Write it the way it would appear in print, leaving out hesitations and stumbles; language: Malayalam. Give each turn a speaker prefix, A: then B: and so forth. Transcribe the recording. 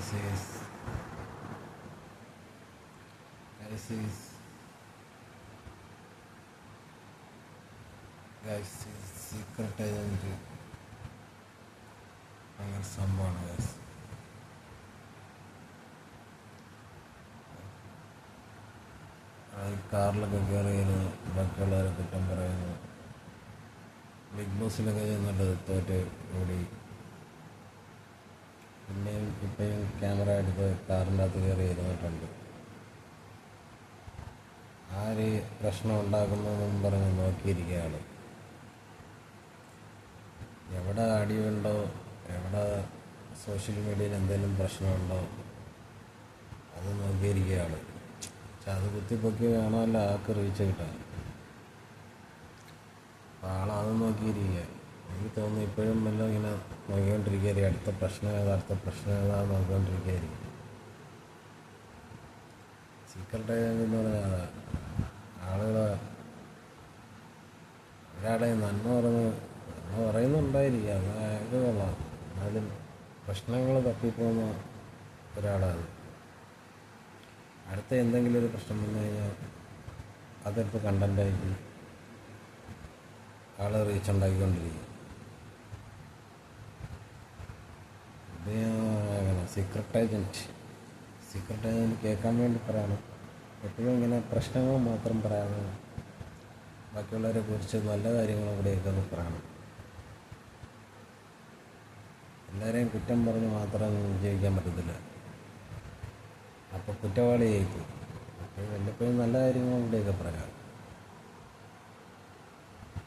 A: This is this is guys is secret agent അങ്ങനെ സംഭവമാണ് ഗൈസ്. കാറിലൊക്കെ കയറിയാലും ബാക്കിയുള്ളവരെ കുറ്റം പറയുന്നു. ബിഗ് ബോസിലൊക്കെ ചെന്നിട്ട് തോറ്റ് ഓടി. പിന്നെയും ഇപ്പോഴും ക്യാമറ എടുത്ത് കാറിൻ്റെ അകത്ത് കയറി ഇരുന്നിട്ടുണ്ട്. ആര് പ്രശ്നം ഉണ്ടാക്കുന്നതെന്നും പറഞ്ഞ് നോക്കിയിരിക്കുകയാണ്. എവിടെ അടിയുണ്ടോ, എവിടെ സോഷ്യൽ മീഡിയയിൽ എന്തെങ്കിലും പ്രശ്നമുണ്ടോ അത് നോക്കിയിരിക്കുകയാണ്. പക്ഷെ അത് കുത്തിപ്പൊക്കി വേണമല്ലോ ആൾക്ക് റീച്ച് കിട്ടാൻ. അപ്പോൾ ആളത് നോക്കിയിരിക്കുക. എനിക്ക് തോന്നുന്നു ഇപ്പോഴും എല്ലാം ഇങ്ങനെ നോക്കിക്കൊണ്ടിരിക്കുകയായിരിക്കും. അടുത്ത പ്രശ്നം ഏതാ നോക്കിക്കൊണ്ടിരിക്കുകയായിരിക്കും. സീക്രട്ട് ഏജൻറ് എന്ന് പറഞ്ഞാൽ ആളുകൾ ഒരാളെ നന്മ പറയുന്നുണ്ടായിരിക്കുക. അത് അയാൾക്ക് കൊള്ളാം. എന്നാലും പ്രശ്നങ്ങൾ തപ്പിപ്പോകുന്ന ഒരാളാണ്. അടുത്ത എന്തെങ്കിലും ഒരു പ്രശ്നം വന്നു കഴിഞ്ഞാൽ അതെടുത്ത് കണ്ടൻ്റായിട്ട് ആൾ റീച്ച് ഉണ്ടാക്കിക്കൊണ്ടിരിക്കും. ഇത് അങ്ങനെ സീക്രട്ട് ഏജൻറ്റ് കേൾക്കാൻ വേണ്ടി പറയണം. എപ്പോഴും ഇങ്ങനെ പ്രശ്നങ്ങൾ മാത്രം പറയാതെ ബാക്കിയുള്ളവരെ കുറിച്ച് നല്ല കാര്യങ്ങളും കൂടെയൊക്കെ ഒന്ന് പറയണം. എല്ലാവരെയും കുറ്റം പറഞ്ഞ് മാത്രം ജീവിക്കാൻ പറ്റത്തില്ല. അപ്പോൾ കുറ്റവാളിയായിപ്പോയി. അപ്പോൾ വല്ലപ്പോഴും നല്ല കാര്യങ്ങളും കൂടെയൊക്കെ പറയാം.